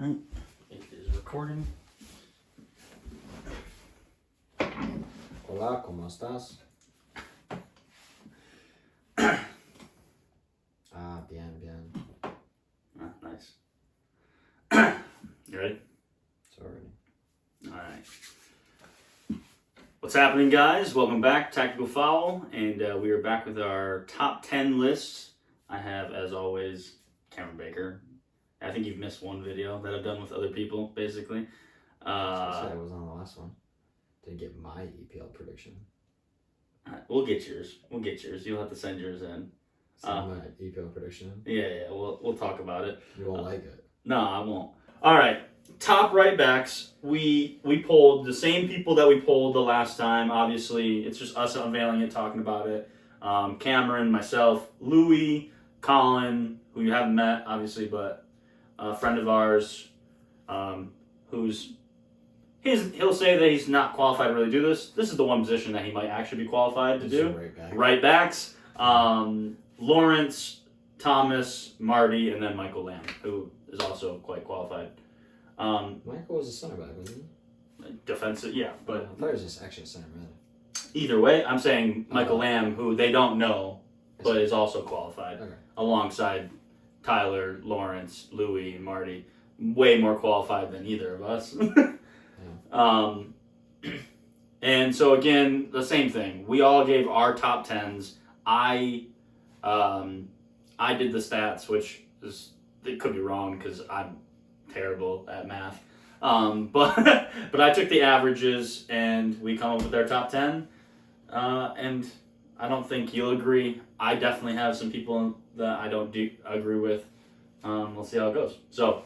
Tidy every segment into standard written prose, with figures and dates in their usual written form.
Alright, it is recording. Hola, ¿cómo estás? Bien. Ah, nice. You ready? Sorry. Alright. What's happening, guys? Welcome back, Tactical Foul, and we are back with our top 10 list. I have, as always, Cameron Baker. I think you've missed one video that I've done with other people, basically. I was on the last one. Didn't get my EPL prediction. We'll get yours. You'll have to send yours in. Send my EPL prediction. Yeah. We'll talk about it. You won't like it. No, I won't. All right. Top right backs. We polled the same people that we polled the last time. Obviously, it's just us unveiling it, talking about it. Cameron, myself, Louis, Colin, who you haven't met, obviously, but a friend of ours, he'll say that he's not qualified to really do this. This is the one position that he might actually be qualified to do. Right backs. Lawrence, Thomas, Marty, and then Michael Lamb, who is also quite qualified. Michael was a center back, wasn't he? Defensive, yeah, but I thought he was just actually a center mid. Either way, I'm saying Michael Lamb, who they don't know, but is also qualified, alongside Tyler, Lawrence, Louis, and Marty. Way more qualified than either of us. And so again, the same thing. We all gave our top 10s. I did the stats, which it could be wrong because I'm terrible at math. But I took the averages and we come up with our top 10. And I don't think you'll agree. I definitely have some people that I don't agree with. We'll see how it goes. So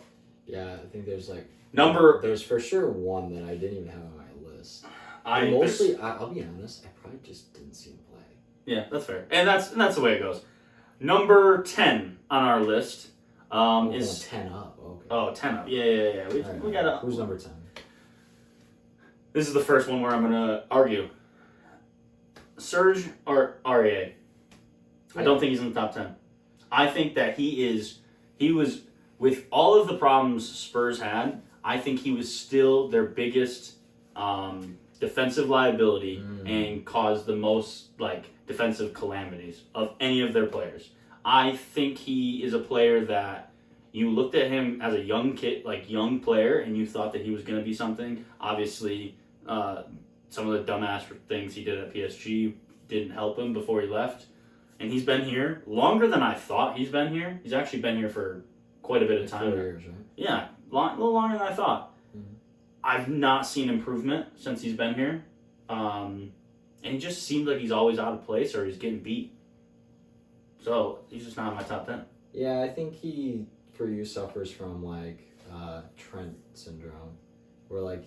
yeah, I think there's there's for sure one that I didn't even have on my list. I'll be honest, I probably just didn't see him play. Yeah, that's fair. And that's the way it goes. Number 10 on our list is 10 up. Okay. Oh, 10 up. Yeah. We got to. Who's number 10? This is the first one where I'm going to argue. Serge or REA? Yeah. I don't think he's in the top 10. I think that he was, with all of the problems Spurs had, I think he was still their biggest defensive liability and caused the most defensive calamities of any of their players. I think he is a player that you looked at him as a young player, and you thought that he was going to be something. Obviously, some of the dumbass things he did at PSG didn't help him before he left. And he's been here longer than I thought he's been here. He's actually been here for quite a bit of time. 4 years, right? Yeah, a little longer than I thought. Mm-hmm. I've not seen improvement since he's been here. And he just seems like he's always out of place or he's getting beat. So he's just not in my top 10. Yeah, I think he, for you, suffers from Trent syndrome, where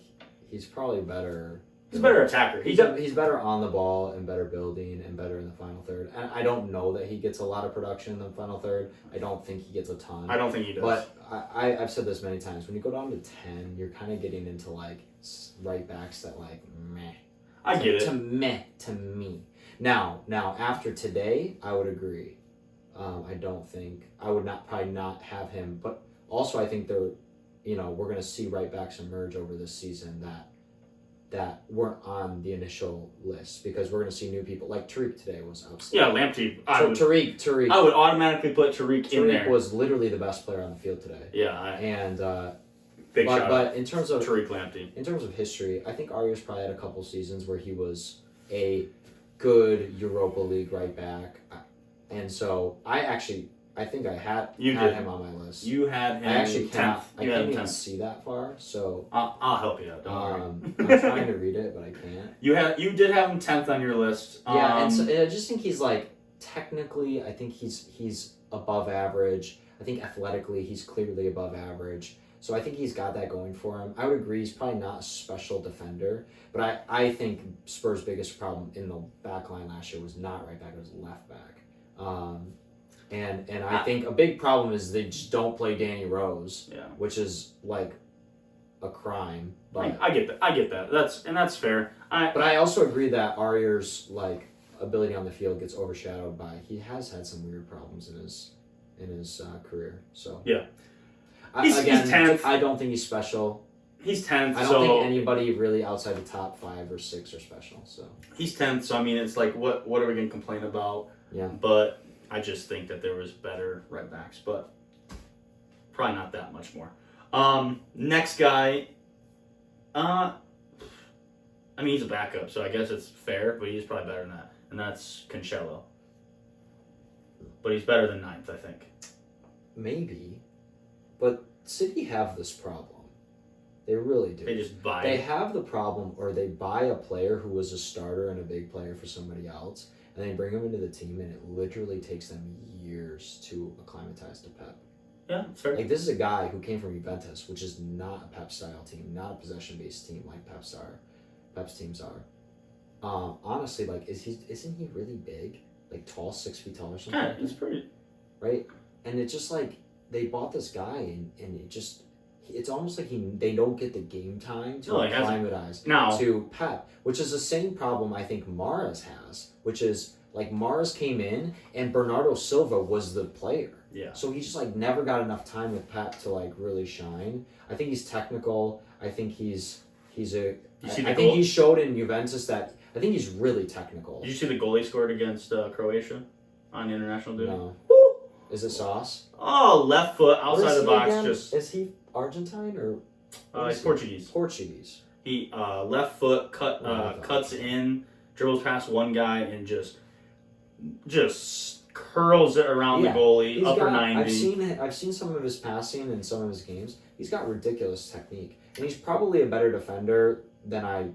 he's probably better. He's a better attacker. He's better on the ball and better building and better in the final third. And I don't know that he gets a lot of production in the final third. I don't think he gets a ton. I don't think he does. But I've said this many times. When you go down to 10, you're kind of getting into right backs that meh. I get it. To me. Now after today, I would agree. I would probably not have him. But also I think we're going to see right backs emerge over this season that weren't on the initial list because we're going to see new people. Tariq today was outstanding. Yeah, Lamptey. Tariq. I would automatically put Tariq in there. Tariq was literally the best player on the field today. Yeah. Big shout but in terms of Tariq Lamptey. In terms of history, I think Arias probably had a couple seasons where he was a good Europa League right back. And so I think I had him on my list. You had him. I actually 10th. I can't even see that far, so I'll help you out. Don't worry. I'm trying to read it, but I can't. You did have him 10th on your list. Yeah, and so I just think he's technically, I think he's above average. I think athletically, he's clearly above average. So I think he's got that going for him. I would agree he's probably not a special defender, but I think Spurs' biggest problem in the back line last year was not right back, it was left back. And I think a big problem is they just don't play Danny Rose, which is a crime. But I get that. That's fair. But I also agree that Arier's ability on the field gets overshadowed by he has had some weird problems in his career. So yeah. He's 10th. I don't think he's special. He's 10th. I don't think anybody really outside the top 5 or 6 are special. So he's 10th. So I mean, it's like, what are we gonna complain about? Yeah. But I just think that there was better right backs, but probably not that much more. Next guy. I mean, he's a backup, so I guess it's fair, but he's probably better than that, and that's Cancelo. But he's better than 9th, I think. Maybe, but City have this problem. They really do. They just buy. They have the problem, or they buy a player who was a starter and a big player for somebody else, and they bring him into the team, and it literally takes them years to acclimatize to Pep. Yeah, it's fair. Like, this is a guy who came from Juventus, which is not a Pep style team, not a possession based team like Pep's teams are. Honestly, like, isn't he really big? Like, tall, 6 feet tall or something? Yeah, he's pretty. Right? And it's just like they bought this guy, and it's almost like they don't get the game time to acclimatize to Pep, which is the same problem I think Mahrez has, which is like Mahrez came in and Bernardo Silva was the player. Yeah. So he just like never got enough time with Pep to like really shine. I think he's technical. I think he's a. I think he showed in Juventus that I think he's really technical. Did you see the goal he scored against Croatia on international duty? No. Is it Sauce? Oh, left foot outside the box. Again? Just is he Argentine or? He's Portuguese. Portuguese. He left foot cuts in, dribbles past one guy, and just curls it around the goalie, upper 90. I've seen some of his passing in some of his games. He's got ridiculous technique, and he's probably a better defender than I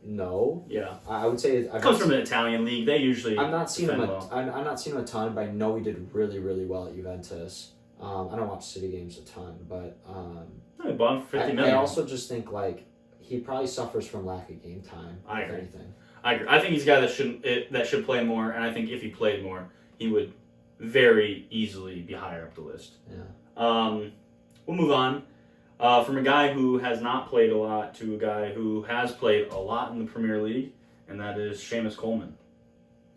know. Yeah, I would say comes from the Italian league. They usually. I'm not seeing him. well. I'm not seeing him a ton, but I know he did really, really well at Juventus. I don't watch City games a ton, but He bought him for $50 million. I also just think like he probably suffers from lack of game time. I agree. Anything. I agree. I think he's a guy that should play more, and I think if he played more, he would very easily be higher up the list. Yeah. We'll move on. From a guy who has not played a lot to a guy who has played a lot in the Premier League, and that is Seamus Coleman.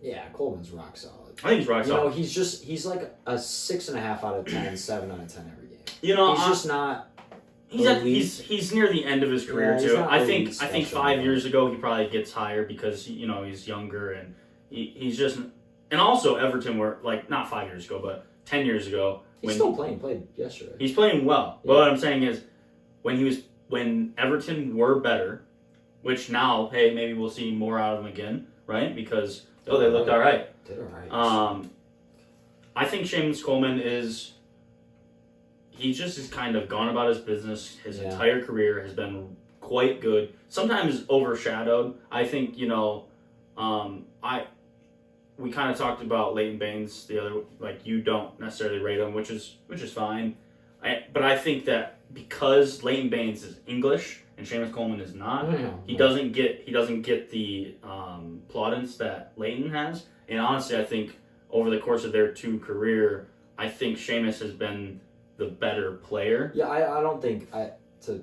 Yeah, Coleman's rock solid. I think he's rock solid. He's like a 6.5 out of 10, 7 out of 10 every game. He's just not. He's near the end of his career too. I think 5 years ago he probably gets higher because he's younger and he's just, and also Everton were like not 5 years ago but 10 years ago. He's still playing. Played yesterday. He's playing well. Yeah. But what I'm saying is when Everton were better, which now maybe we'll see more out of them again, right? Because they looked all right. Did all right. I think Seamus Coleman he just has kind of gone about his business. His entire career has been quite good. Sometimes overshadowed. I think, we kind of talked about Leighton Baines the other, like you don't necessarily rate him, which is fine. But I think that because Leighton Baines is English and Seamus Coleman is not, he doesn't get the plaudits that Leighton has. And honestly, I think over the course of their career, I think Seamus has been the better player. Yeah, I don't think to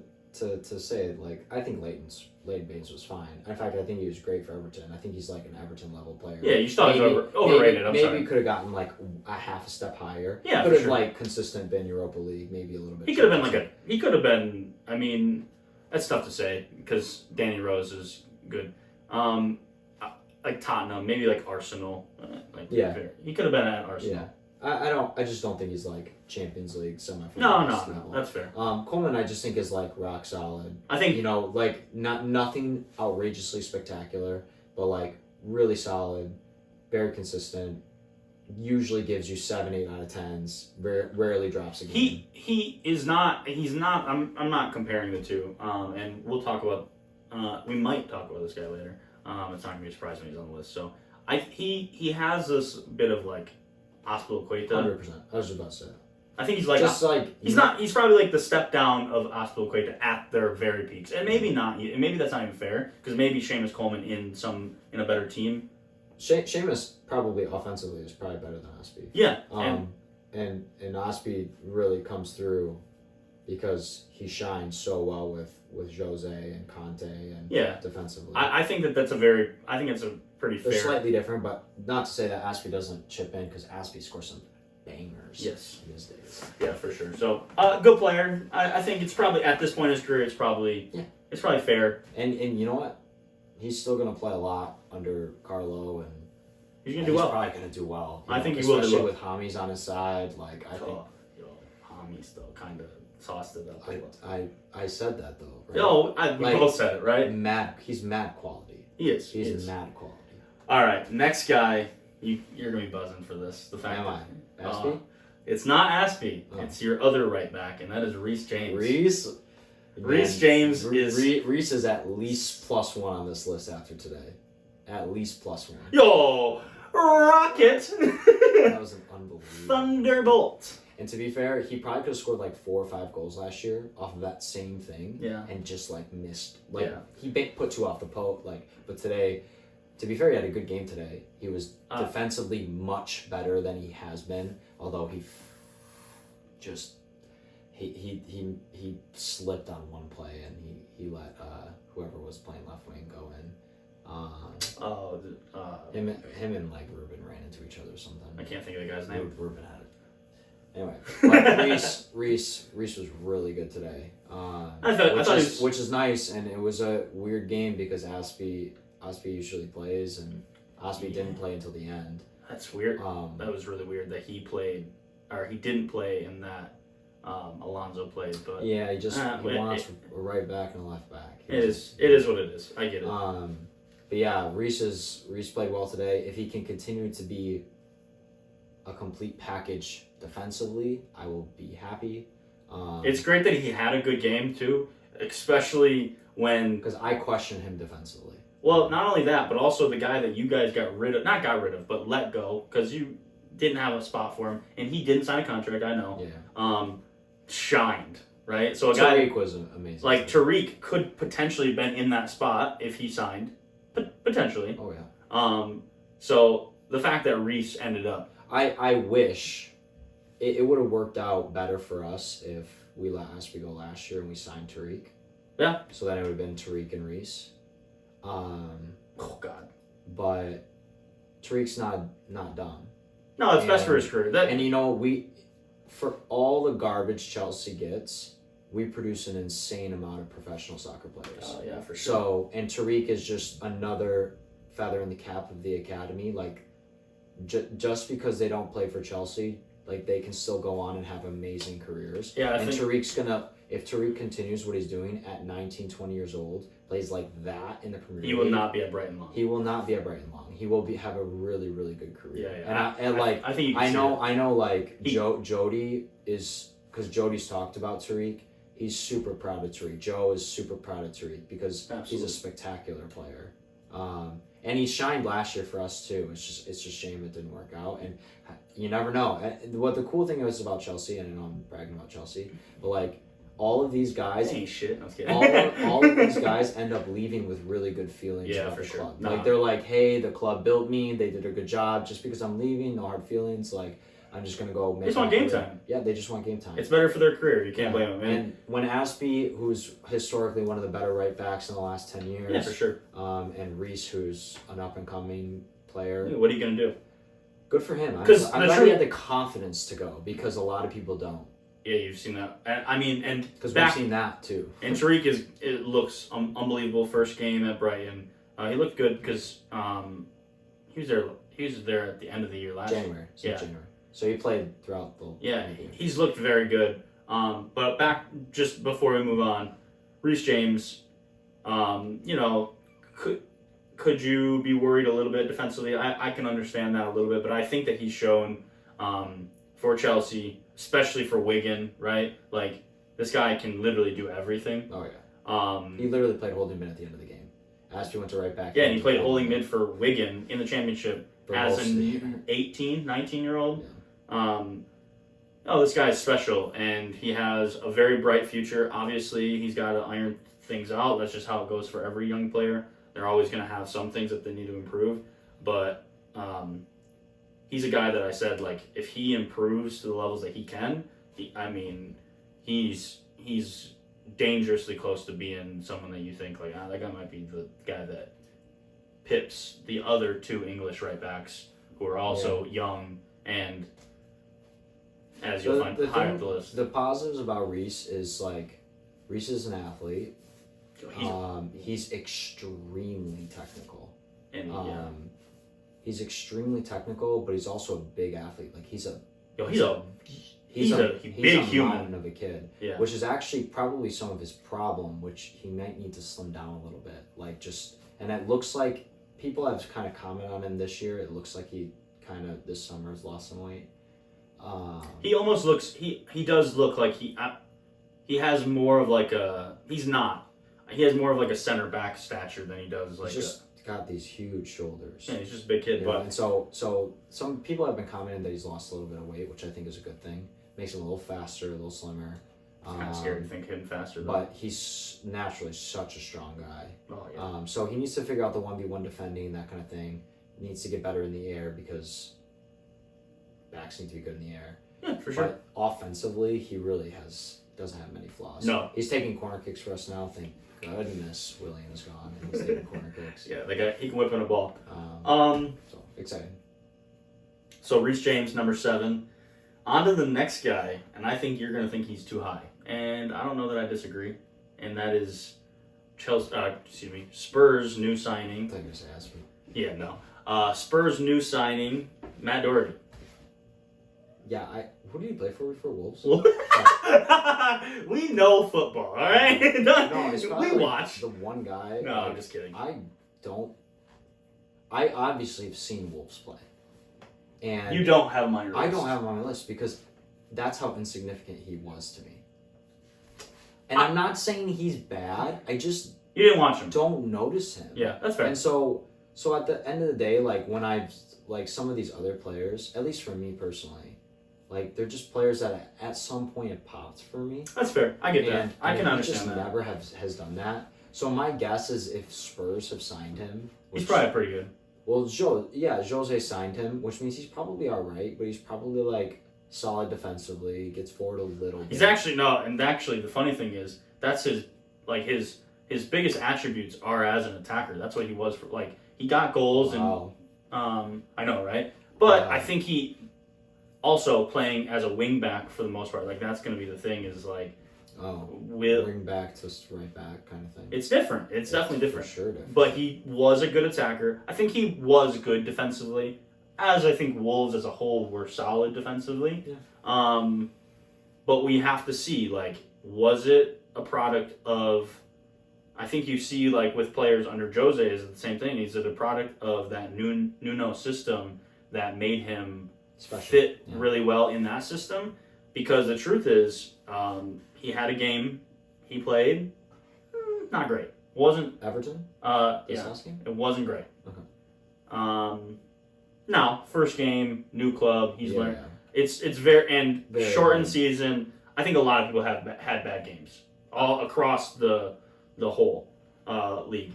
say it, like I think Leighton Baines was fine. In fact, I think he was great for Everton. I think he's like an Everton level player. Yeah, you thought he was overrated. Maybe could have gotten like a half a step higher. Yeah, could have like consistent been Europa League, maybe a little bit. He could have been. I mean, that's tough to say because Danny Rose is good. Like Tottenham, maybe like Arsenal. He could have been at Arsenal. Yeah. I just don't think he's like Champions League semifinal. No, that's fair. Coleman, I just think is like rock solid. I think like nothing outrageously spectacular, but like really solid, very consistent. Usually gives you 7, 8 out of 10s. Rarely drops a game. He's not. I'm not comparing the two. And we'll talk about. We might talk about this guy later. It's not gonna be a surprise when he's on the list. So he has this bit of like. Azpilicueta. 100%. I was just about to say. I think he's like he's probably like the step down of Azpilicueta at their very peaks, and maybe not. And maybe that's not even fair because maybe Seamus Coleman in a better team. Seamus probably offensively is probably better than Aspi. Yeah. And Aspi really comes through because he shines so well with Jose and Conte and defensively. I think that's it's a pretty fair. They're slightly different, but not to say that Aspi doesn't chip in because Aspi scores some bangers. corners. Yes. In his days. Yeah, for sure. So, good player. I think it's probably at this point in his career, it's probably fair. And you know what? He's still gonna play a lot under Carlo, and He's gonna do well. He's probably gonna do well. I think he will do well. Especially with Hami's on his side. Like I think. Hami still kind of sauced it up. I said that though. Right? No, we both said it, right? He's mad quality. He is. He's mad quality. All right, next guy. You're gonna be buzzing for this. The fact. Am I? Aspie? It's not Aspie. Oh. It's your other right back, and that is Reece James. Reece James is Reece is at least +1 on this list after today. At least +1. Yo, rocket. That was an unbelievable Thunderbolt. And to be fair, he probably could have scored like 4 or 5 goals last year off of that same thing. Yeah. And just like missed. Like he put 2 off the post. But today, to be fair, he had a good game today. He was defensively much better than he has been. Although he slipped on one play and he let whoever was playing left wing go in. Him and like Ruben ran into each other or something. I can't think of the guy's name. Ruben had it. Anyway, but Reece was really good today. Which is nice, and it was a weird game because Aspie usually plays, and Aspie didn't play until the end. That's weird. That was really weird that he didn't play in that Alonso played, but yeah, he wants a right back and a left back. It is what it is. I get it. But yeah, Reece played well today. If he can continue to be a complete package defensively, I will be happy. It's great that he had a good game too, especially when because I question him defensively. Well, not only that, but also the guy that you guys but let go because you didn't have a spot for him, and he didn't sign a contract. I know. Yeah. Shined, right? So Tariq was amazing. Like Tariq could potentially have been in that spot if he signed, potentially. Oh yeah. So the fact that Reece ended up. I wish it would have worked out better for us if we let Aspie go last year and we signed Tariq. Yeah. So then it would have been Tariq and Reece. Oh God. But Tariq's not done. No, it's best for his career. And you know, for all the garbage Chelsea gets, we produce an insane amount of professional soccer players. Oh yeah, for sure. So and Tariq is just another feather in the cap of the academy. Like just because they don't play for Chelsea, like they can still go on and have amazing careers. Yeah, and Tariq's if Tariq continues what he's doing at 19, 20 years old, plays like that in the Premier League. He will not be at Brighton long. He will not be at Brighton long. He will have a really, really good career. Yeah. I think I know like Jody is because Jody's talked about Tariq. He's super proud of Tariq. Joe is super proud of Tariq because he's a spectacular player. And he shined last year for us too. It's just shame it didn't work out. And you never know. What the cool thing is about Chelsea, and I know I'm bragging about Chelsea, but like all of these guys, ain't shit. I was kidding. all of these guys end up leaving with really good feelings about the club. Like they're like, hey, the club built me. They did a good job. Just because I'm leaving, no hard feelings. Like I'm just gonna go. They just want game time. Yeah, they just want game time. It's better for their career. You can't blame them. And when Aspie, who's historically one of the better right backs in the last 10 years, yeah, for sure. And Reece, who's an up and coming player. Yeah, what are you gonna do? Good for him. I'm glad he had the confidence to go because a lot of people don't. Yeah, you've seen that. And because we've seen that too. And Tariq looks unbelievable. First game at Brighton, he looked good because he was there at the end of the year last January. January. So he played throughout the. Yeah, he's looked very good. But back just before we move on, Reece James, could you be worried a little bit defensively? I can understand that a little bit, but I think that he's shown for Chelsea, especially for Wigan, right? Like, this guy can literally do everything. Oh, yeah. He literally played holding mid at the end of the game. Aspie went to right back. Yeah, and he played holding mid for Wigan in the championship as an 18, 19-year-old. Yeah. This guy is special, and he has a very bright future. Obviously, he's got to iron things out. That's just how it goes for every young player. They're always going to have some things that they need to improve, but he's a guy that I said, like, if he improves to the levels that he can, he's dangerously close to being someone that you think, like, that guy might be the guy that pips the other two English right backs who are also young and as you'll find higher up the list. The positives about Reece is like Reece is an athlete. He's extremely technical. And he's extremely technical, but he's also a big athlete. Like he's a big human mountain of a kid. Yeah. Which is actually probably some of his problem, which he might need to slim down a little bit. And it looks like people have kind of commented on him this year. It looks like he kind of this summer has lost some weight. He almost looks. He does look like he has more of like a. He's not. He has more of like a center back stature than he does like. He's just got these huge shoulders. Yeah, he's just a big kid. But and so some people have been commenting that he's lost a little bit of weight, which I think is a good thing. Makes him a little faster, a little slimmer. It's kind of scary to think him faster. Though. But he's naturally such a strong guy. Oh yeah. So he needs to figure out the 1v1 defending, that kind of thing. He needs to get better in the air because backs need to be good in the air. Yeah, for sure. But offensively, he really doesn't have many flaws. No. He's taking corner kicks for us now. Thank goodness William's gone and he's taking corner kicks. Yeah, the guy, he can whip in a ball. So exciting. So Reece James, number 7. On to the next guy, and I think you're going to think he's too high. And I don't know that I disagree. And that is Spurs' new signing. I thought you were going to say Aspen. Yeah, no. Spurs' new signing, Matt Doherty. Yeah, who did he play for Wolves? We know football, all right? No, it's we watch. The one guy. No, I'm just kidding. I obviously have seen Wolves play. And you don't have him on your list. I don't have him on my list because that's how insignificant he was to me. And I'm not saying he's bad. I just you didn't watch him. Don't notice him. Yeah, that's fair. And so at the end of the day, like when I've like some of these other players, at least for me personally, like they're just players that at some point have popped for me. That's fair. I get that. I can understand that. He just never has done that. So my guess is if Spurs have signed him, he's probably pretty good. Well, Jose signed him, which means he's probably all right, but he's probably like solid defensively, gets forward a little bit. He's actually the funny thing is that's his biggest attributes are as an attacker. That's what he was for. Like he got goals and I know, right? But I think he also playing as a wing back for the most part. Like that's going to be the thing is like. Wing back to right back kind of thing. It's different. It's definitely different. For sure different. But he was a good attacker. I think he was good defensively, as I think Wolves as a whole were solid defensively. Yeah. But we have to see, like, was it a product of... I think you see, like, with players under Jose is the same thing. Is it a product of that Nuno system that made him fit really well in that system? Because the truth is... he had a game he played, not great. Wasn't Everton? Last game? It wasn't great. Okay. No, first game, new club. He's learned. Yeah. It's very shortened season. I think a lot of people have had bad games all across the whole league.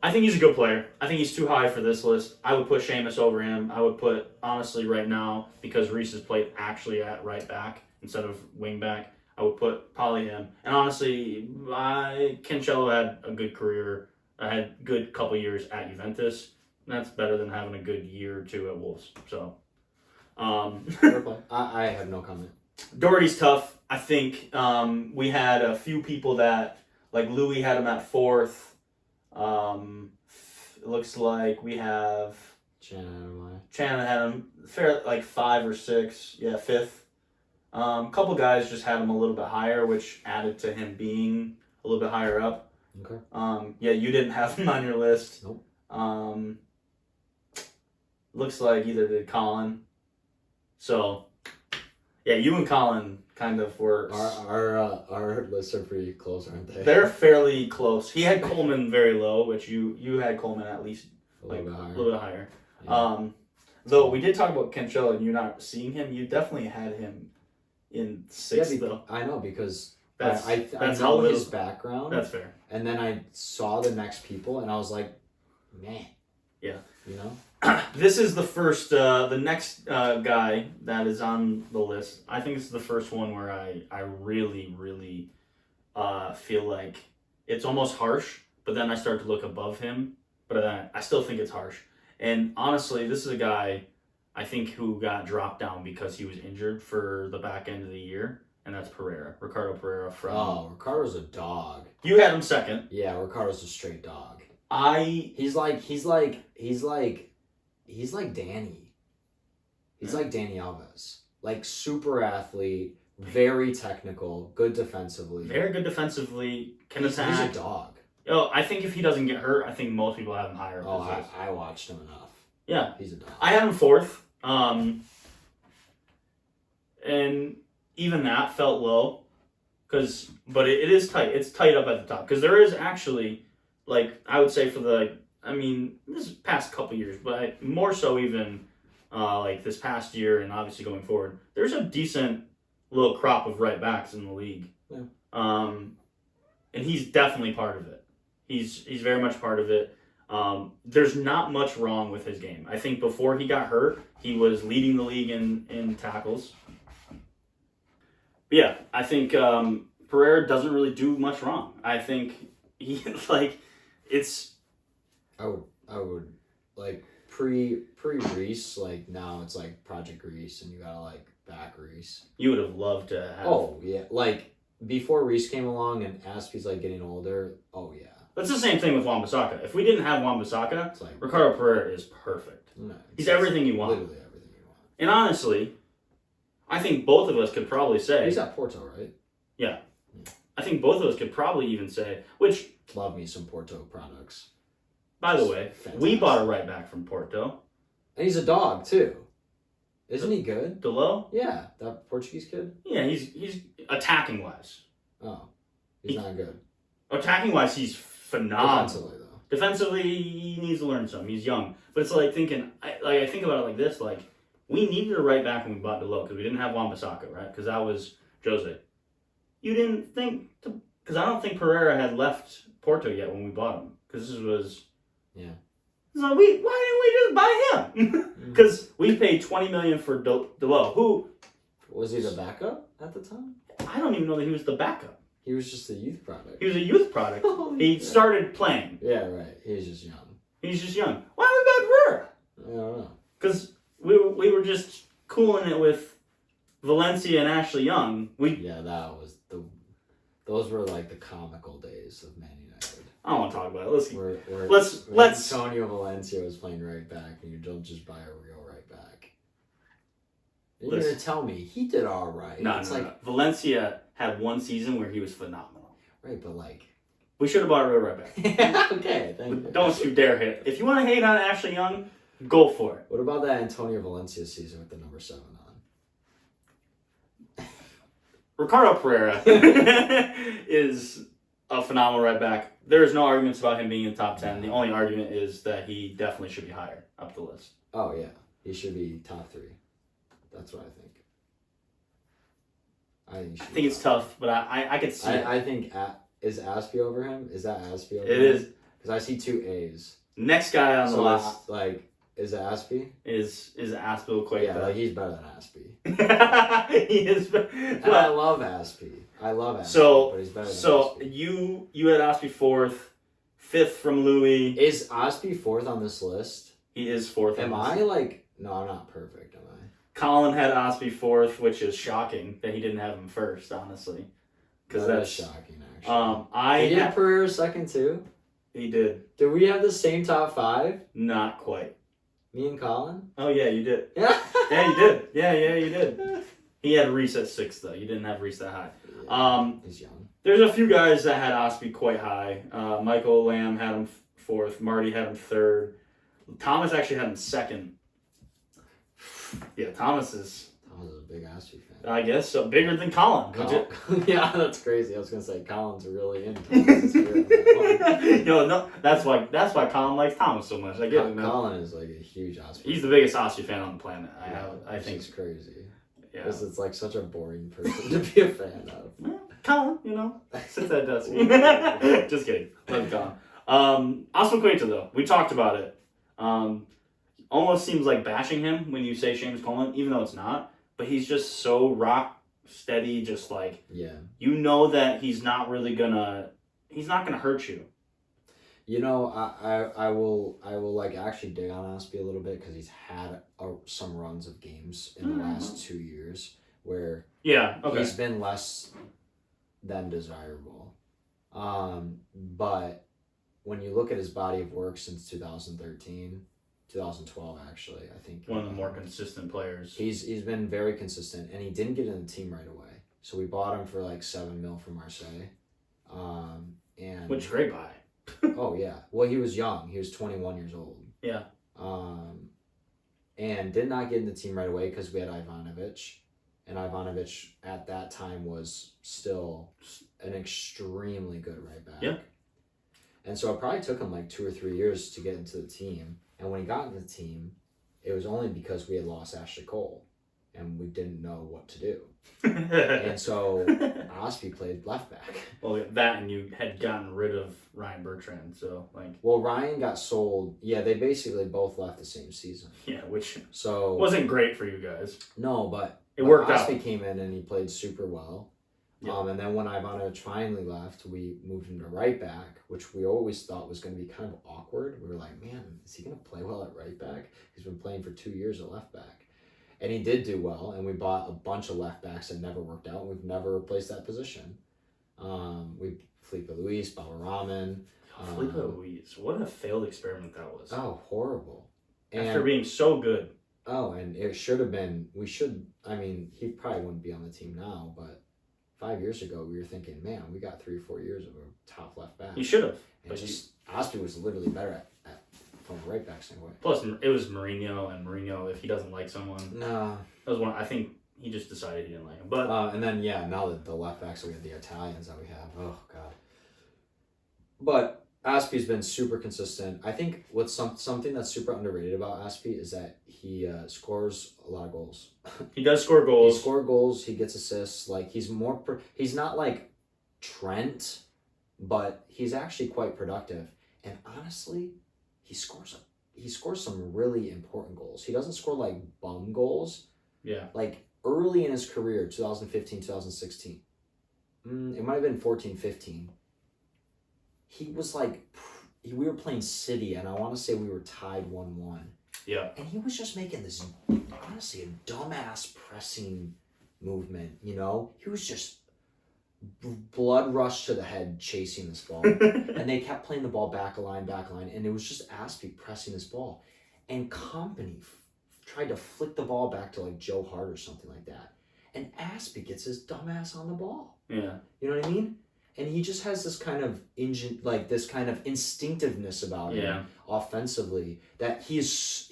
I think he's a good player. I think he's too high for this list. I would put Seamus over him. I would put honestly right now because Reece has played actually at right back instead of wing back. I would put probably him. And honestly, Cancelo had a good career. I had a good couple years at Juventus. And that's better than having a good year or two at Wolves. So, I have no comment. Doherty's tough. I think we had a few people that, like Louis had him at 4th. It looks like we have Shannon had him fair like 5 or 6. Yeah, 5th. A couple guys just had him a little bit higher, which added to him being a little bit higher up. Okay. Yeah, you didn't have him on your list. Nope. Looks like either did Colin. So, yeah, you and Colin kind of were. Our lists are pretty close, aren't they? They're fairly close. He had Coleman very low, which you had Coleman at least a little bit higher. Yeah. Though we did talk about Cancelo and you not seeing him, you definitely had him in 6th though. I know because that's I how his background. That's fair. And then I saw the next people and I was like, man. Yeah. You know? This is the first, the next guy that is on the list. I think it's the first one where I really, really feel like it's almost harsh, but then I start to look above him, but I still think it's harsh. And honestly, this is a guy, I think who got dropped down because he was injured for the back end of the year, and that's Pereira, Ricardo Pereira from. Oh, Ricardo's a dog. You had him second. Yeah, Ricardo's a straight dog. He's like Danny. He's like Danny Alves. Like super athlete, very technical, good defensively. Very good defensively, can attack. He's a dog. I think if he doesn't get hurt, I think most people have him higher. Oh, I watched him enough. Yeah. He's a dog. I had him fourth. And even that felt low. But it is tight. It's tight up at the top. Because there is actually, like, I would say this past couple years, but more so even like this past year and obviously going forward, there's a decent little crop of right backs in the league. Yeah. And he's definitely part of it. He's very much part of it. There's not much wrong with his game. I think before he got hurt, he was leading the league in tackles. But yeah, I think Pereira doesn't really do much wrong. I think he it's. I would like pre Reese, like now it's like Project Reese and you gotta like back Reese. You would have loved to have. Oh yeah, like before Reese came along and Aspie's like getting older. Oh yeah. That's the same thing with Wan-Bissaka. If we didn't have Wan-Bissaka, It's like Ricardo Pereira is perfect. no, He's everything you want. Literally everything you want. And honestly, I think both of us could probably say. He's at Porto, right? Yeah. I think both of us could probably even say, which, Love me some Porto products. by the way, Fantastic. we bought a right back from Porto. And he's a dog too. Isn't he good? Delo? Yeah, that Portuguese kid. Yeah, he's attacking wise. Oh, he's not good. Attacking wise, he's phenomenal. Defensively though. Defensively, he needs to learn some. He's young. But it's like thinking, I think about it like this, like, we needed a right back when we bought Delo because we didn't have Wan-Bissaka, right? Because that was Jose. You didn't think to, because I don't think Pereira had left Porto yet when we bought him. Because this was, Yeah. So why didn't we just buy him? Because we paid $20 million for Delo. Who Was he the backup at the time? I don't even know that he was the backup. He was just a youth product. He was a youth product. Holy He crap. started playing. Yeah, right. He's just young. He's just young. Why did we buy Pereira? I don't know. Because we were just cooling it with Valencia and Ashley Young. Yeah, those were like the comical days of Man United. I don't want to talk about it. Where Let's Antonio Valencia was playing right back, and you don't just buy a real right back. You're Listen. gonna tell me he did all right? No. It's like Valencia had one season where he was phenomenal. right, but like We should have bought a real right back. okay, thank you. Don't you dare hate. If you want to hate on Ashley Young, go for it. What about that Antonio Valencia season with the number 7 on? Ricardo Pereira is a phenomenal right back. There is no arguments about him being in the top 10. The only argument is that he definitely should be higher up the list. Oh yeah, he should be top 3. That's what I think. I think it's tough, but I could see it. I think is Aspie over him? Is that Aspie over him? It is. Because I see 2 A's. Next guy on the So list is it Aspie? is Aspilicueta. Yeah, like he's better than Aspie. He is. And I love Aspie. But he's better than So Aspie. you had Aspie fourth, fifth from Louis. Is Aspie 4th on this list? He is fourth. Am I like? No, I'm not perfect. Am I? Colin had Aspie fourth, which is shocking that he didn't have him first, honestly. Because That that's is shocking, actually. He Did you have Pereira 2nd too? He did. Did we have the same top 5? Not quite. Me and Colin? Oh yeah, you did. Yeah. Yeah, you did. Yeah, you did. He had Reese at 6th though. You didn't have Reese that high. He's young. There's a few guys that had Aspie quite high. Michael Lamb had him 4th. Marty had him 3rd. Thomas actually had him 2nd. Yeah, Thomas is, I was a big Aspie fan. I guess, so bigger than Colin. Yeah, that's crazy. I was gonna say Colin's really into Thomas. No, that's why Colin likes Thomas so much. I get it, man. Colin is like a huge Aspie. He's the biggest Aussie fan on the planet. I think. it's crazy. Yeah. Because it's like such a boring person to be a fan of. Well, Colin, sits at desk. Just kidding. Let him go. Aspilicueta though, we talked about it. Almost seems like bashing him when you say Seamus Coleman, even though it's not. But he's just so rock steady, just like Yeah. you know that he's not gonna hurt you. You know, I will like actually dig on Aspie a little bit because he's had some runs of games in the last 2 years where he's been less than desirable. But when you look at his body of work since 2013, 2012 actually, I think one of the more consistent players. He's been very consistent, and he didn't get in the team right away. So we bought him for like $7 million from Marseille. And which great buy. Oh yeah. Well, he was young. He was 21 years old. Yeah. And did not get in the team right away because we had Ivanovic, and Ivanovic at that time was still an extremely good right back. Yeah. And so it probably took him like 2 or 3 years to get into the team. And when he got into the team, it was only because we had lost Ashley Cole, and we didn't know what to do. And so Aspie played left back. Well, that and you had gotten rid of Ryan Bertrand, so like. Well, Ryan got sold. Yeah, they basically both left the same season. Yeah, which so wasn't great for you guys. No, but it worked out. Aspie came in and he played super well. Yeah. And then when Ivanovic finally left, we moved him to right back, which we always thought was going to be kind of awkward. We were like, man, is he going to play well at right back? He's been playing for 2 years at left back. And he did do well, and we bought a bunch of left backs that never worked out. We've never replaced that position. Felipe Luis, Bauer Ramen. Felipe Luis, what a failed experiment that was. Oh, horrible. After being so good. Oh, and it should have been, he probably wouldn't be on the team now, but 5 years ago, we were thinking, man, we got 3 or 4 years of a top left back. You should have. And Aspie was literally better at from a right back standpoint. Plus, it was Mourinho, and Mourinho, if he doesn't like someone, no, that was one. I think he just decided he didn't like him. But and then now that the left backs, we have the Italians that we have. Oh god. But Aspie's been super consistent. I think what's something that's super underrated about Aspie is that he scores a lot of goals. He does score goals. He scores goals. He gets assists. Like he's he's not like Trent, but he's actually quite productive. And honestly, he scores some really important goals. He doesn't score like bum goals. Yeah. Like early in his career, 2015, 2016. It might have been 14, 15. He was like, we were playing City, and I want to say we were tied 1-1. Yeah. And he was just making this, honestly, a dumbass pressing movement, you know? He was just blood rush to the head chasing this ball. And they kept playing the ball back a line, and it was just Aspie pressing this ball. And Company tried to flick the ball back to like Joe Hart or something like that. And Aspie gets his dumbass on the ball. Yeah. You know what I mean? And he just has this kind of this kind of instinctiveness about him offensively that he's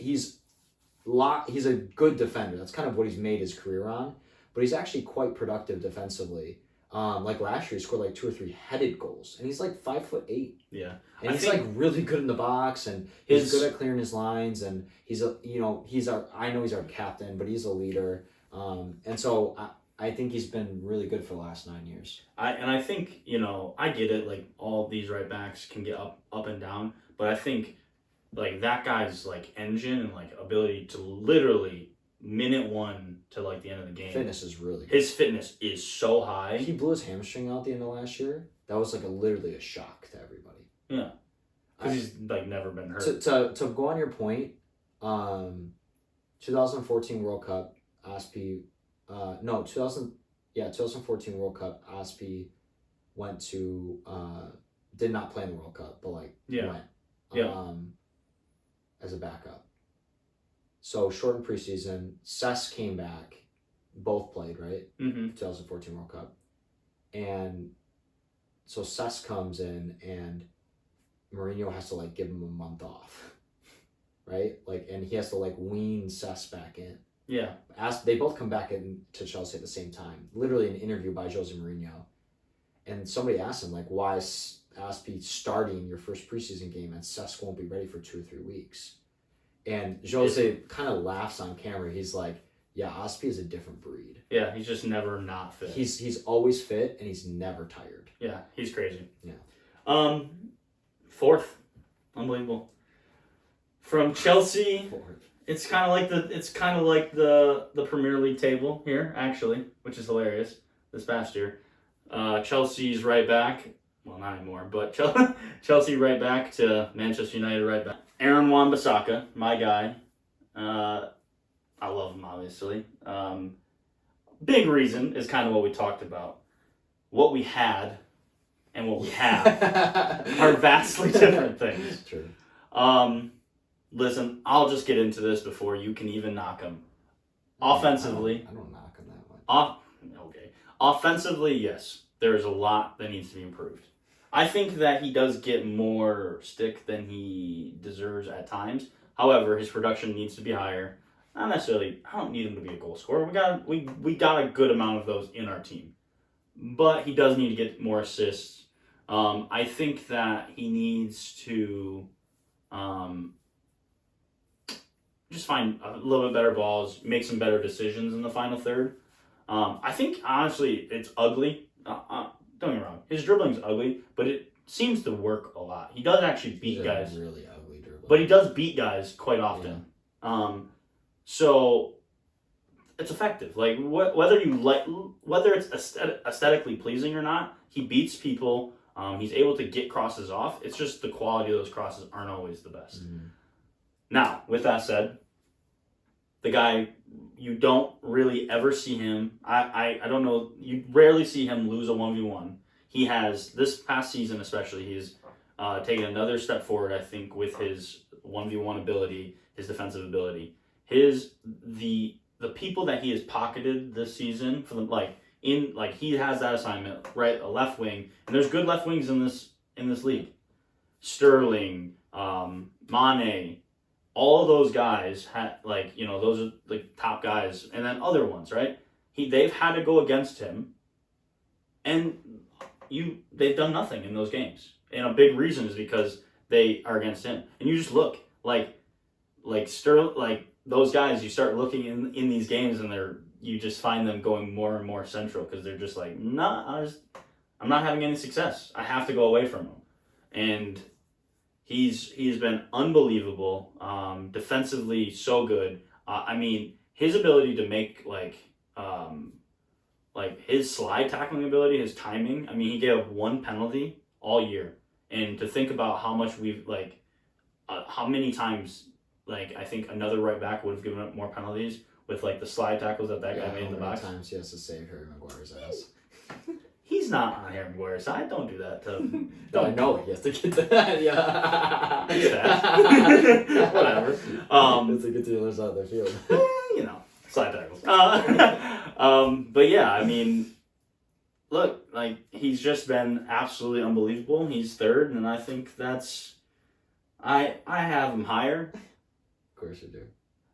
a good defender. That's kind of what he's made his career on. But he's actually quite productive defensively. Like last year, he scored like 2 or 3 headed goals, and he's like 5'8". Yeah, and he's like really good in the box, and he's good at clearing his lines, and he's I know he's our captain, but he's a leader. And so I think he's been really good for the last 9 years. I think I get it. Like all these right backs can get up and down, but I think like that guy's like engine and like ability to literally minute 1 to like the end of the game. Fitness is really good. His fitness is so high. He blew his hamstring out the end of last year. That was like literally a shock to everybody. Yeah, because he's like never been hurt. To go on your point, 2014 World Cup, Aspie, 2014 World Cup, Aspie went to did not play in the World Cup, but went as a backup. So short in preseason, Cesc came back, both played, right? 2014 World Cup. And so Cesc comes in and Mourinho has to like give him a month off. Right? Like, and he has to like wean Cesc back in. Yeah. They both come back to Chelsea at the same time. Literally an interview by Jose Mourinho. And somebody asked him like, why is Aspie starting your first preseason game and Cesc won't be ready for 2 or 3 weeks? And Jose kind of laughs on camera. He's like, yeah, Aspie is a different breed. Yeah, he's just never not fit. He's always fit and he's never tired. Yeah, he's crazy. Yeah. 4th. Unbelievable. From Chelsea, 4th. It's kind of like the Premier League table here, actually, which is hilarious this past year. Chelsea's right back, well, not anymore, but Chelsea right back to Manchester United right back. Aaron Wan-Bissaka, my guy. I love him, obviously. Big reason is kind of what we talked about. What we had and what we have are vastly different things. True. Listen, I'll just get into this before you can even knock him. Offensively, I don't knock him that much. Okay. Offensively, yes, there is a lot that needs to be improved. I think that he does get more stick than he deserves at times. However, his production needs to be higher. Not necessarily. I don't need him to be a goal scorer. We got a good amount of those in our team, but he does need to get more assists. I think that he needs to just find a little bit better balls, make some better decisions in the final third. I think honestly it's ugly. Don't get me wrong, his dribbling's ugly, but it seems to work a lot. He does actually beat guys. Really ugly dribbling. But he does beat guys quite often. Yeah. So it's effective. Like whether it's aesthetically pleasing or not, he beats people. He's able to get crosses off. It's just the quality of those crosses aren't always the best. Mm-hmm. Now, with that said, the guy, you don't really ever see him. I don't know. You rarely see him lose a 1v1. He has, this past season especially, he's taken another step forward, I think, with his 1v1 ability, his defensive ability. The people that he has pocketed this season for he has that assignment, right? A left wing, and there's good left wings in this league. Sterling, Mane, all of those guys those are the top guys, and then other ones, right? They've had to go against him, and they've done nothing in those games. And a big reason is because they are against him. And you just look like Sterling, those guys, you start looking in these games and you just find them going more and more central because they're just like, nah, I'm not having any success. I have to go away from him. And he's been unbelievable. Defensively, so good. His ability to make his slide tackling ability, his timing. He gave up one penalty all year. And to think about how much how many times I think another right back would have given up more penalties with the slide tackles that guy made in the box. How many times he has to save Harry Maguire's ass? He's not on Harry Maguire's side. Don't do that to him. I know he has to get to that. Yeah. Whatever. Has to get to the other side of the field. Slide tackles. But yeah, look, he's just been absolutely unbelievable. He's third, and I think that's I have him higher. Of course you do.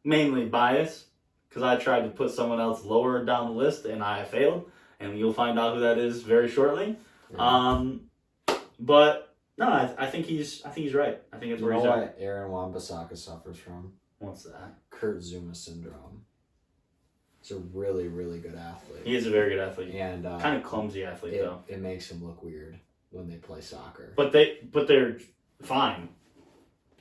Mainly bias, because I tried to put someone else lower down the list and I failed, and you'll find out who that is very shortly. Yeah. But no, I think he's right. I think it's where he's at. You know what Aaron Wan-Bissaka suffers from? What's that? Kurt Zuma syndrome. He's a really, really good athlete. He is a very good athlete, and kind of clumsy athlete though. It makes him look weird when they play soccer. But they're fine.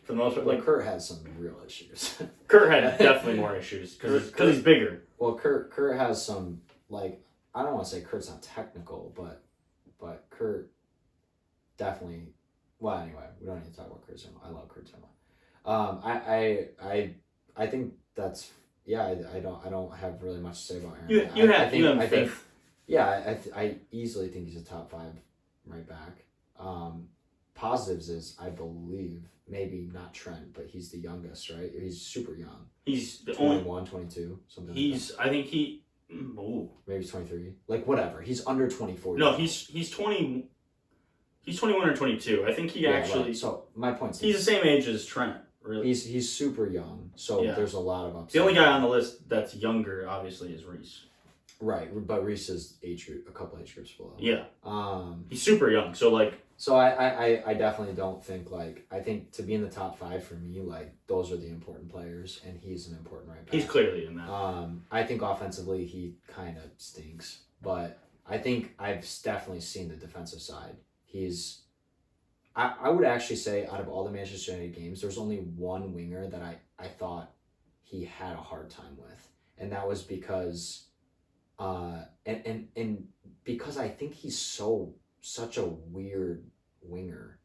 For the most part, Kurt has some real issues. Kurt had definitely more issues because he's bigger. Well, Kurt has some I don't want to say Kurt's not technical, but Kurt definitely. Well, anyway, we don't need to talk about Kurt Zuma. I love Kurt Zuma. I think that's I don't have really much to say about Aaron. I think I easily think he's a top 5 right back. Positives is I believe. Maybe not Trent, but he's the youngest, right? He's super young. He's the 21, 22, something like that. I think he... Ooh. Maybe he's 23. Whatever. He's under 24. No, he's 20... He's 21 or 22. I think he actually... Right. So, my point is... He's the same age as Trent, really. He's super young, so there's a lot of upside. The only guy on the list that's younger, obviously, is Reece. Right, but Reece is a couple age groups below. Yeah. He's super young, so So I definitely don't think I think to be in the top 5 for me, those are the important players, and he's an important right back. He's clearly in that. I think offensively he kind of stinks, but I think I've definitely seen the defensive side. I would actually say out of all the Manchester United games, there's only one winger that I thought he had a hard time with, and that was because and because I think he's such a weird winger,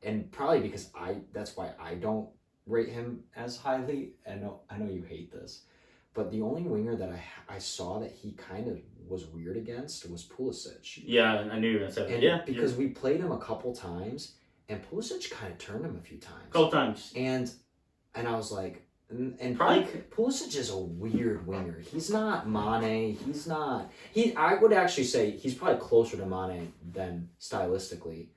and probably because that's why I don't rate him as highly. I know you hate this, but the only winger that I saw that he kind of was weird against was Pulisic. Yeah, I knew you were gonna say that. And Yeah, because we played him a couple times, and Pulisic kind of turned him a few times. a couple times. And I was like, and Probably- Pulisic is a weird winger. He's not Mane. He's not. I would actually say he's probably closer to Mane than stylistically,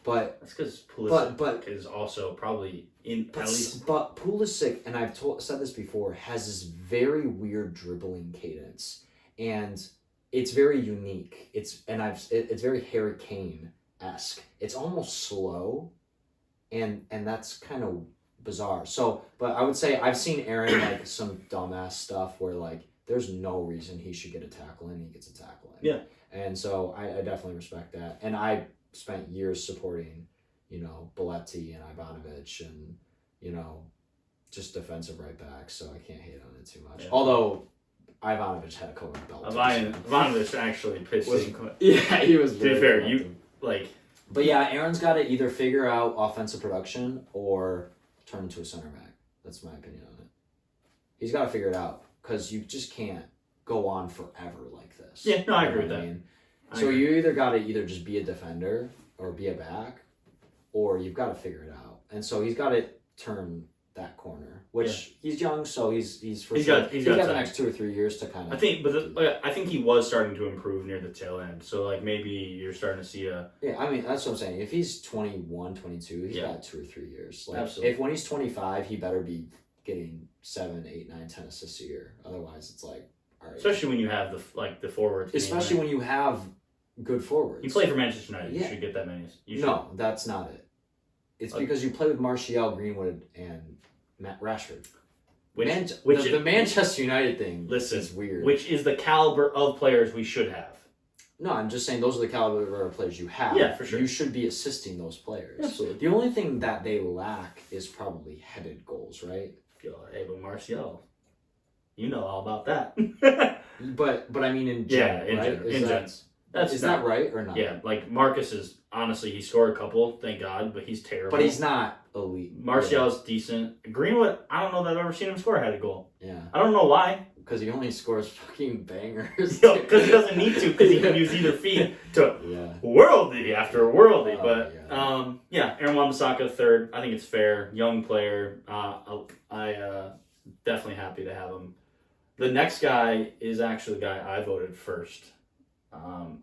but That's because Pulisic but is also probably at least. But Pulisic, and I've said this before, has this very weird dribbling cadence, and it's very unique. It's very Harry Kane-esque. It's almost slow, and that's kind of bizarre. So, but I would say I've seen Aaron like some dumbass stuff where like there's no reason he should get a tackle in, he gets a tackle in. Yeah. And so I definitely respect that. And I spent years supporting, Belletti and Ivanovic and, just defensive right backs, so I can't hate on it too much. Yeah. Although Ivanovic had a couple of belts. Ivanovic actually pitched in. Yeah, he was To be fair, But yeah, Aaron's got to either figure out offensive production or turn into a center back. That's my opinion on it. He's got to figure it out because you just can't go on forever like this. Yeah, no, I agree with that. So you either got to either just be a defender or be a back, or you've got to figure it out. And so he's got to turn that corner, which he's young, so he's got the next 2 or 3 years to kind of. I think he was starting to improve near the tail end. So like maybe you're starting to see a. Yeah, I mean that's what I'm saying. If he's 21, 22, he's got 2 or 3 years. Like, absolutely. If when he's 25, he better be getting 7, 8, 9, 10 assists a year. Otherwise, it's like, all right. Especially when you have the forwards. Especially when you have good forwards. You play for Manchester United. Yeah. You should get that many. No, that's not it. It's because you play with Martial, Greenwood, and Matt Rashford. The Manchester United thing is weird. Which is the caliber of players we should have. No, I'm just saying those are the caliber of players you have. Yeah, for sure. You should be assisting those players. Absolutely. The only thing that they lack is probably headed goals, right? Hey, but Martial, you know all about that. but I mean in general, right? In general. Is that right or not? Yeah, like Marcus is honestly he scored a couple, thank God, but he's terrible. But he's not elite. Martial's decent. Greenwood, I don't know that I've ever seen him score a headed goal. Yeah. I don't know why. Because he only scores fucking bangers. Because he doesn't need to, because he can use either feet to worldly after worldly. Aaron Wan-Bissaka third. I think it's fair. Young player. I definitely happy to have him. The next guy is actually the guy I voted first.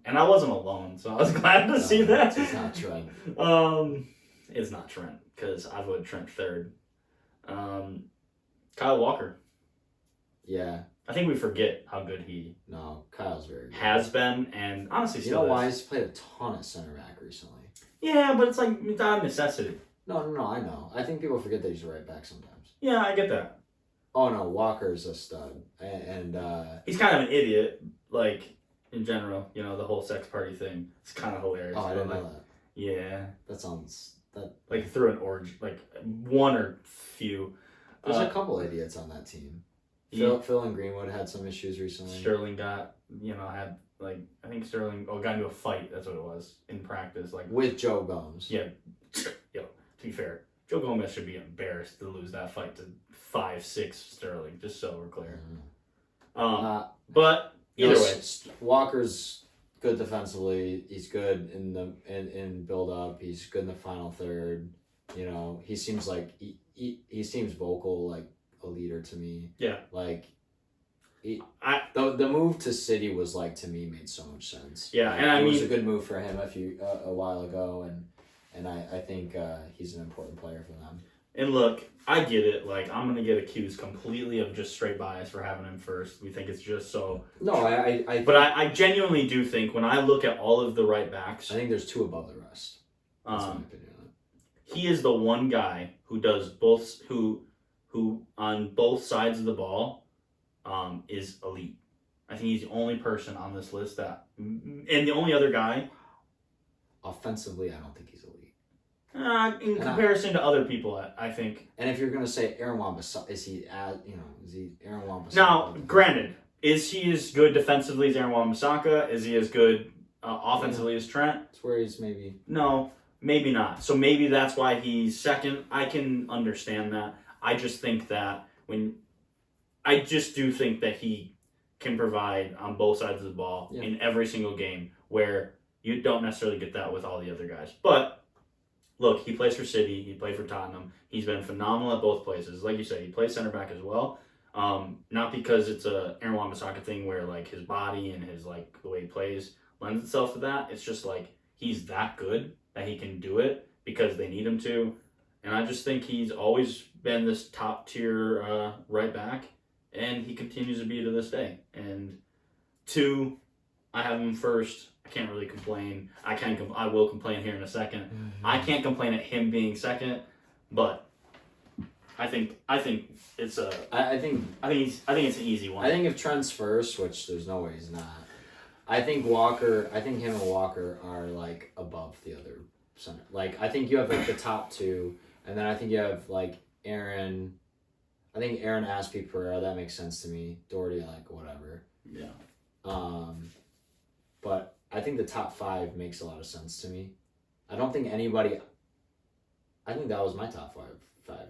And I wasn't alone, so I was glad to see that. It's not Trent. It's not Trent, because I voted Trent third. Kyle Walker. Yeah. I think we forget how good he Kyle's very good. Has been, and honestly still You know is. why? He's played a ton of center back recently. Yeah, but it's like it's not a necessity. No, I know. I think people forget that he's a right back sometimes. Yeah, I get that. Oh no, Walker's a stud, and he's kind of an idiot, like in general. The whole sex party thing. It's kind of hilarious. Oh, I didn't know that. Yeah. That sounds like through an orgy, like one or few. There's a couple idiots on that team. Phil and Greenwood had some issues recently. Sterling got, had I think Sterling got into a fight. That's what it was in practice, like with Joe Gomez. Yeah, to be fair, Joe Gomez should be embarrassed to lose that fight to 5'6" Sterling. Just so we're clear. But either way, Walker's good defensively. He's good in build up. He's good in the final third. He seems like he seems vocal, like a leader to me. Yeah. Like, the move to City was to me made so much sense. Yeah, and it was a good move for him a while ago, and I think he's an important player for them. And look, I get it. Like, I'm gonna get accused completely of just straight bias for having him first. We think it's just so. No, I genuinely do think when I look at all of the right backs, I think there's two above the rest. That's my opinion on it. He is the one guy who does both. Who on both sides of the ball, is elite. I think he's the only person on this list and the only other guy. Offensively, I don't think he's elite. In comparison to other people, I think. And if you're gonna say Aaron Wan-Bissaka, is he Aaron Wan-Bissaka? Now, granted, is he as good defensively as Aaron Wan-Bissaka? Is he as good offensively as Trent? It's where he's maybe. No, Maybe not. So maybe that's why he's second. I can understand that. I just think that I just do think that he can provide on both sides of the ball in every single game where you don't necessarily get that with all the other guys. But look, he plays for City. He played for Tottenham. He's been phenomenal at both places. Like you said, he plays center back as well. Not because it's a Aaron Wan-Bissaka thing where like his body and his like the way he plays lends itself to that. It's just like he's that good that he can do it because they need him to. And I just think he's always been this top tier right back, and he continues to be to this day. And 2, I have him first. I can't really complain. I will complain here in a second. Mm-hmm. I can't complain at him being second, but I think it's a. I think it's an easy one. I think if Trent's first, which there's no way he's not, I think him and Walker are like above the other center. Like I think you have like the top 2, and then I think you have like Aaron. I think Aaron Aspie Pereira, that makes sense to me. Doherty, like whatever. Yeah. But I think the top 5 makes a lot of sense to me. I don't think anybody. I think that was my top five,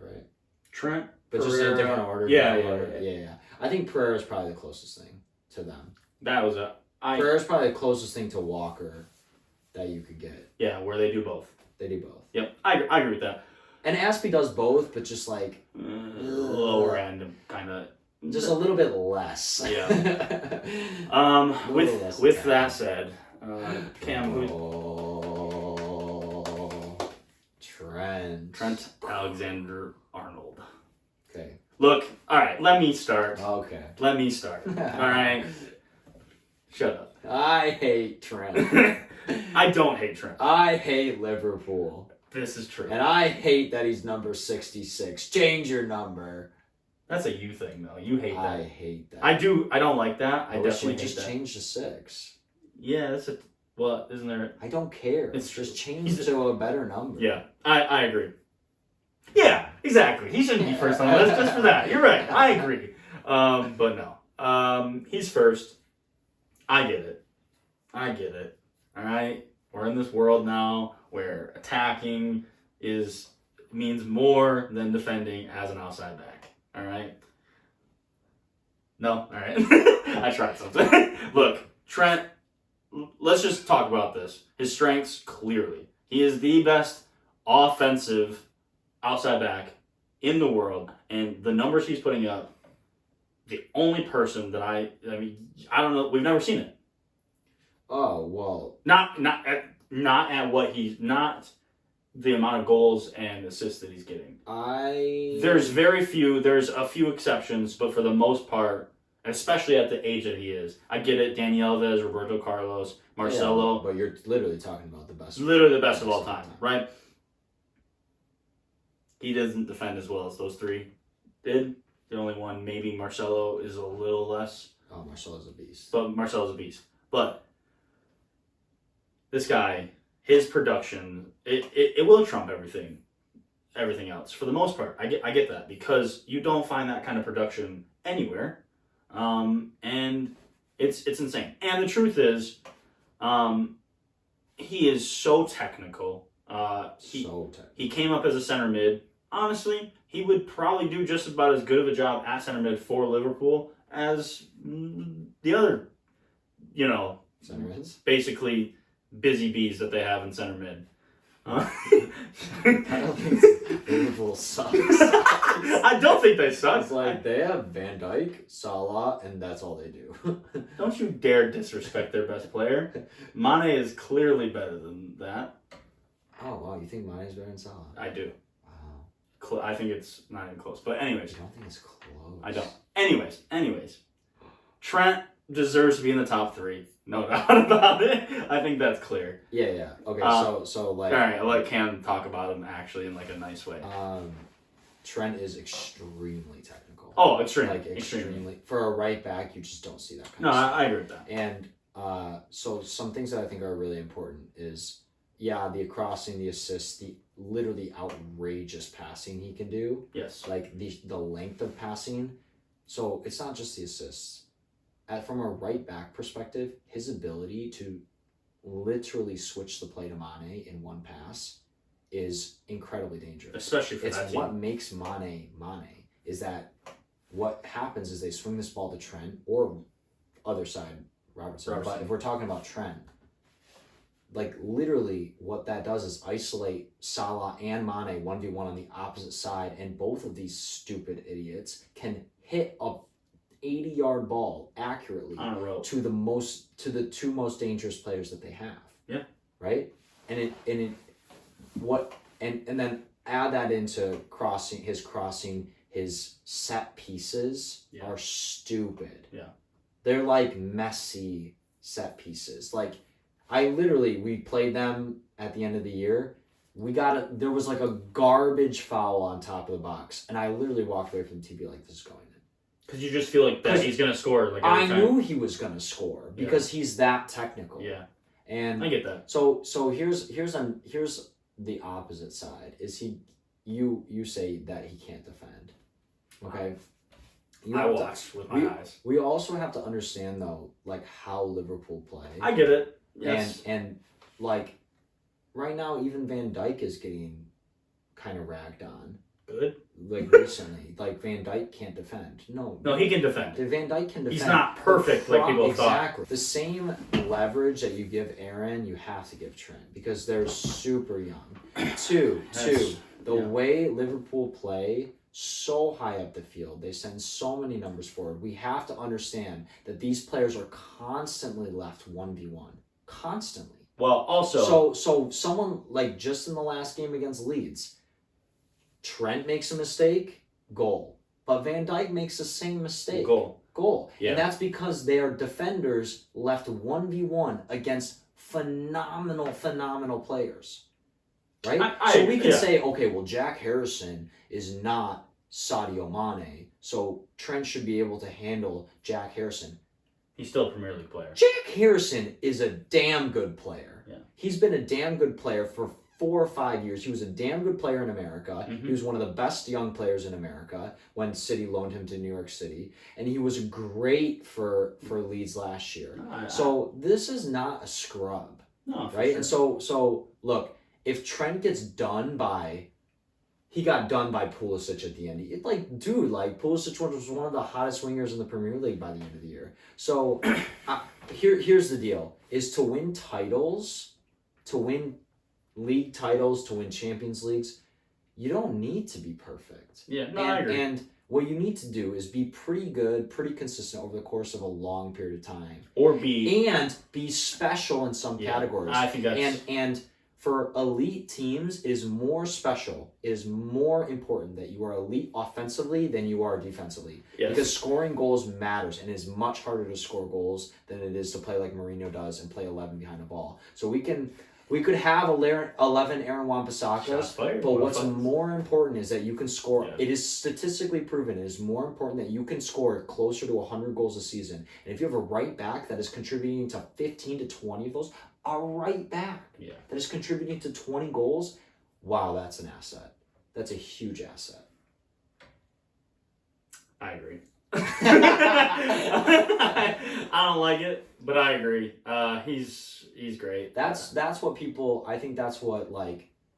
right? Trent, but Pereira, just in a different order. Yeah. I think Pereira is probably the closest thing to them. That was Pereira's probably the closest thing to Walker that you could get. Yeah, where they do both. They do both. Yep, I agree with that. And Aspie does both, but just like lower end, kind of. Just a little bit less. Yeah. With that said, Cam, Trent Alexander-Arnold. Okay. Look, all right. Let me start. Okay. All right. Shut up. I hate Trent. I don't hate Trent. I hate Liverpool. This is true. And I hate that he's number 66. Change your number. That's a you thing, though. You hate that. I hate that. I do. I don't like that. I wish definitely you hate just that. change to 6. Yeah, that's a. Well, isn't there? I don't care. It's just true. change to a better number. Yeah, I agree. Yeah, exactly. He shouldn't be first on the list just for that. You're right. I agree. But no. He's first. I get it. All right. We're in this world now where attacking means more than defending as an outside back. All right. No. All right. I tried something. Look, Trent. Let's just talk about this. His strengths, clearly. He is the best offensive outside back in the world. And the numbers he's putting up, the only person that I don't know, we've never seen it. Oh, well. Not the amount of goals and assists that he's getting. There's a few exceptions, but for the most part, especially at the age that he is. I get it, Dani Alves, Roberto Carlos, Marcelo. Yeah, but you're literally talking about the best. Literally the best of all time, right? He doesn't defend as well as those 3 did. The only one, maybe Marcelo, is a little less. Oh, Marcelo's a beast. But Marcelo's a beast. But this guy, his production, it will trump everything else. For the most part, I get that, because you don't find that kind of production anywhere. And it's insane. And the truth is, he is so technical. He came up as a center mid. Honestly, he would probably do just about as good of a job at center mid for Liverpool as the other, center mids? Basically busy bees that they have in center mid. I don't think Liverpool sucks. I don't think they suck. It's like they have Van Dijk, Salah, and that's all they do. Don't you dare disrespect their best player. Mane is clearly better than that. Oh, wow. You think Mane is better than Salah? I do. Wow. I think it's not even close. But anyways. I don't think it's close. I don't. Anyways. Trent deserves to be in the top 3. No doubt about it. I think that's clear. Yeah. Okay, so like... All right, I'll let Cam talk about him actually in like a nice way. Trent is extremely technical. Oh, extremely. Like, extremely. For a right back, you just don't see that kind of stuff. No, I agree with that. And so some things that I think are really important is, the crossing, the assists, the literally outrageous passing he can do. Yes. Like the length of passing. So it's not just the assists. From a right back perspective, his ability to literally switch the play to Mane in one pass is incredibly dangerous. Especially for It's that team. what makes Mane, is that what happens is they swing this ball to Trent or other side, Robertson. But if we're talking about Trent, like literally what that does is isolate Salah and Mane 1v1 on the opposite side, and both of these stupid idiots can hit a 80-yard ball accurately on a rope to the two most dangerous players that they have. Yeah. Right? And then add that into his set pieces are stupid. Yeah. They're like messy set pieces. Like we played them at the end of the year. There was like a garbage foul on top of the box, and I literally walked away from the TV like, this is going in. Because you just feel like that he's gonna score. Like I knew he was gonna score because he's that technical. Yeah, and I get that. So here's the opposite side. You say that he can't defend. Okay. I watched with my eyes. We also have to understand though, like how Liverpool play. I get it. Yes. And like right now, even Van Dijk is getting kind of ragged on. Good. Like recently, like Van Dijk can't defend. No, he can defend. Van Dijk can defend. He's not perfect like people thought. Exactly. The same leverage that you give Aaron, you have to give Trent because they're super young. Two. The way Liverpool play so high up the field, they send so many numbers forward. We have to understand that these players are constantly left 1v1. Constantly. Well, also... So someone, like just in the last game against Leeds, Trent makes a mistake, goal. But Van Dijk makes the same mistake. Goal. Yeah. And that's because they are defenders left 1v1 against phenomenal players. Right? So we can say, okay, well, Jack Harrison is not Sadio Mane, so Trent should be able to handle Jack Harrison. He's still a Premier League player. Jack Harrison is a damn good player. Yeah. He's been a damn good player for 4 or 5 years. He was a damn good player in America. Mm-hmm. He was one of the best young players in America when City loaned him to New York City. And he was great for Leeds last year. So this is not a scrub. No, right? Sure. And so look, if Trent gets done by... He got done by Pulisic at the end. Pulisic was one of the hottest wingers in the Premier League by the end of the year. So here's the deal, is to win titles, to win league titles, to win Champions Leagues, you don't need to be perfect. Yeah, I agree. And what you need to do is be pretty good, pretty consistent over the course of a long period of time. And be special in some categories. I think that's... And for elite teams, it is more special. It is more important that you are elite offensively than you are defensively. Yes. Because scoring goals matters, and it is much harder to score goals than it is to play like Mourinho does and play 11 behind the ball. So we could have 11 Aaron Wan-Bissakas, but what's more important is that you can score. Yeah. It is statistically proven. It is more important that you can score closer to 100 goals a season. And if you have a right back that is contributing to 15 to 20 of those, a right back that is contributing to 20 goals, wow, that's an asset. That's a huge asset. I agree. I don't like it, but I agree. He's great. That's what people... I think that's what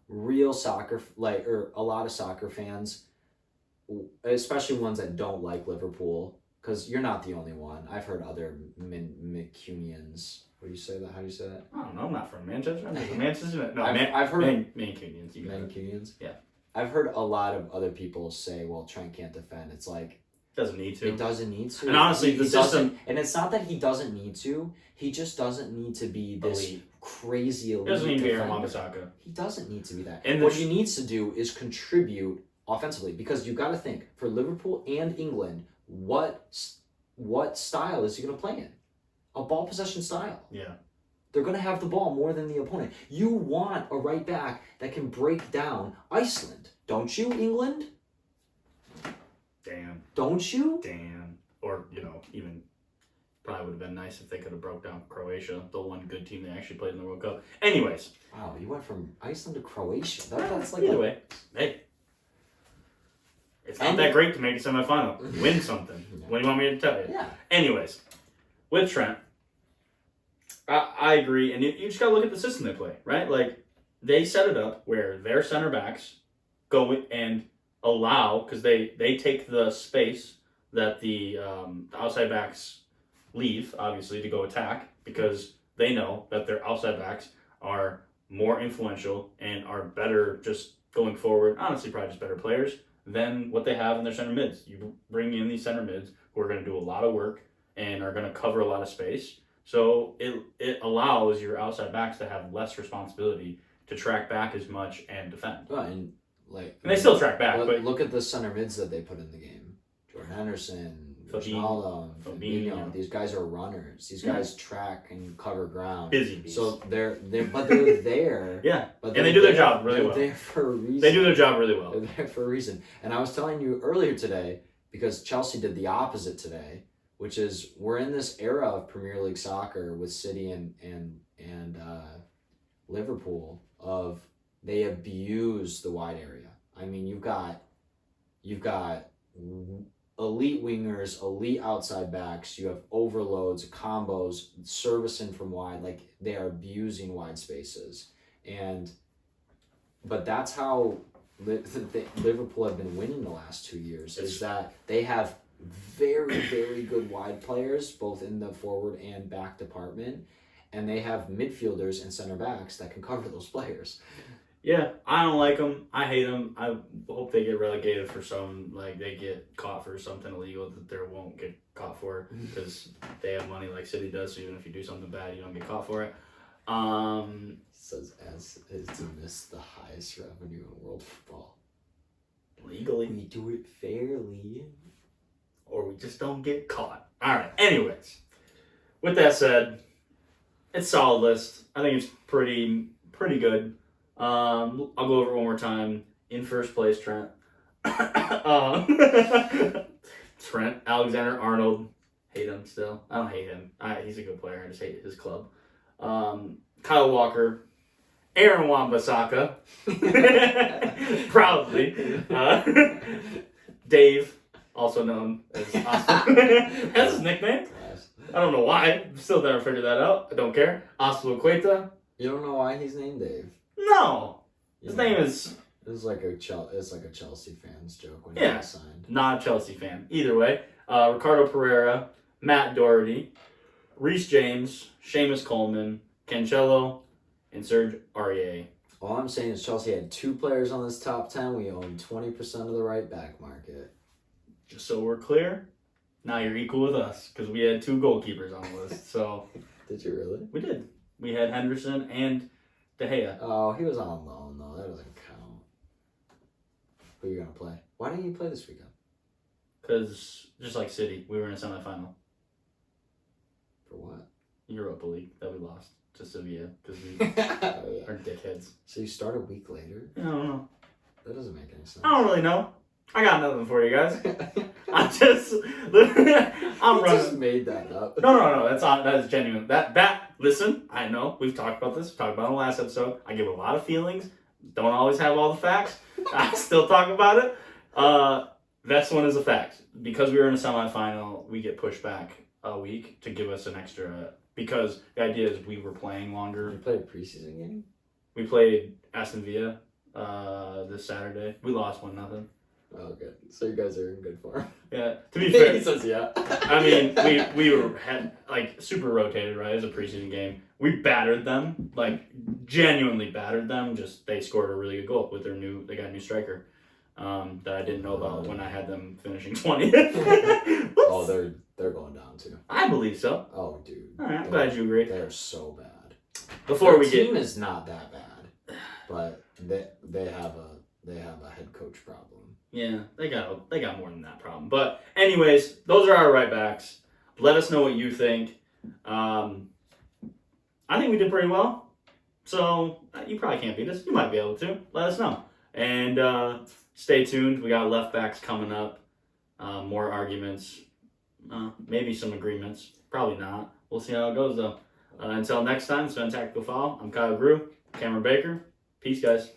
real soccer, or a lot of soccer fans, especially ones that don't like Liverpool, because you're not the only one. I've heard other Mancunians. What do you say that? How do you say that? I don't know. I'm not from Manchester. I'm from Manchester. No, I've heard Mancunians. Mancunians? Yeah. I've heard a lot of other people say, well, Trent can't defend. It's like... Doesn't need to. It doesn't need to. And honestly, the system... And it's not that he doesn't need to. He just doesn't need to be this crazy elite. He doesn't need to be Aaron defender. Wan-Bissaka. He doesn't need to be that. And what he needs to do is contribute offensively. Because you've got to think, for Liverpool and England, what style is he going to play in? A ball possession style. Yeah. They're going to have the ball more than the opponent. You want a right back that can break down Iceland. Don't you, England? Damn. Don't you? Damn. Or, even probably would have been nice if they could have broke down Croatia, the one good team they actually played in the World Cup. Anyways. Wow, you went from Iceland to Croatia. That's like either way. Hey. It's not that great to make a semifinal. Win something. Yeah. What do you want me to tell you? Yeah. Anyways, with Trent, I agree. And you just got to look at the system they play, right? they set it up where their center backs go and allow, because they take the space that the outside backs leave, obviously, to go attack, because they know that their outside backs are more influential and are better just going forward, honestly probably just better players than what they have in their center mids. You bring in these center mids who are going to do a lot of work and are going to cover a lot of space. So it allows your outside backs to have less responsibility to track back as much and defend. Well, and they still track back, but look at the center mids that they put in the game. Jordan Henderson, Ronaldo, Fabinho. These guys are runners. These guys track and cover ground. Busy bees. So they're there. Yeah, but and they do their job really well. They're there for a reason. They do their job really well. They're there for a reason. And I was telling you earlier today, because Chelsea did the opposite today, which is we're in this era of Premier League soccer with City and Liverpool of they abuse the wide area. I mean, you've got elite wingers, elite outside backs. You have overloads, combos, servicing from wide. Like they are abusing wide spaces, but that's how Liverpool have been winning the last 2 years. Is that they have very, very good wide players, both in the forward and back department, and they have midfielders and center backs that can cover those players. Yeah, I don't like them. I hate them. I hope they get relegated for they get caught for something illegal that they won't get caught for because they have money like City does. So even if you do something bad, you don't get caught for it. Says as is to miss the highest revenue in world football. Legally. We do it fairly. Or we just don't get caught. All right. Anyways, with that said, it's a solid list. I think it's pretty good. I'll go over it one more time. In first place, Trent. Trent Alexander-Arnold. Hate him still. I don't hate him. He's a good player. I just hate his club. Kyle Walker. Aaron Wan-Bissaka. Proudly. Dave, also known as Oscar. That's his nickname. I don't know why. Still never figured that out. I don't care. Azpilicueta. You don't know why he's named Dave? No. His name is... It's like a Chelsea fan's joke when he was signed. Not a Chelsea fan. Either way. Ricardo Pereira, Matt Doherty, Reece James, Seamus Coleman, Cancelo, and Serge Aurier. All I'm saying is Chelsea had 2 players on this top 10. We own 20% of the right back market. Just so we're clear, now you're equal with us because we had 2 goalkeepers on the list. So Did you really? We did. We had Henderson and De Gea. Oh, he was on loan though. That doesn't count. Who are you gonna play? Why didn't you play this weekend? Because just like City, we were in a semifinal. For what? Europa League that we lost to Sevilla because we Oh, are dickheads. So you start a week later? I don't know. That doesn't make any sense. I don't really know. I got nothing for you guys. I'm just just made that up. No. That is genuine. Listen, I know we've talked about this. We talked about it in the last episode. I give a lot of feelings. Don't always have all the facts. I still talk about it. This one is a fact. Because we were in a semifinal, we get pushed back a week to give us an extra. Because the idea is we were playing longer. You played a preseason game? We played Aston Villa this Saturday. We lost 1-0. Oh, good. So you guys are in good form. Yeah. To be fair, he says yeah. I mean, we were super rotated, right? It was a preseason game. We battered them, genuinely battered them. Just they scored a really good goal with they got a new striker that I didn't know about when I had them finishing 20th. Oh, they're going down too. I believe so. Oh, dude. All right, I'm glad you agree. They're so bad. Their team is not that bad, but they have a head coach problem. Yeah, they got more than that problem. But anyways, those are our right backs. Let us know what you think. I think we did pretty well. So you probably can't beat us. You might be able to. Let us know. And stay tuned. We got left backs coming up. More arguments. Maybe some agreements. Probably not. We'll see how it goes though. Until next time, it's been Tactical Foul. I'm Kyle Grew. Cameron Baker. Peace, guys.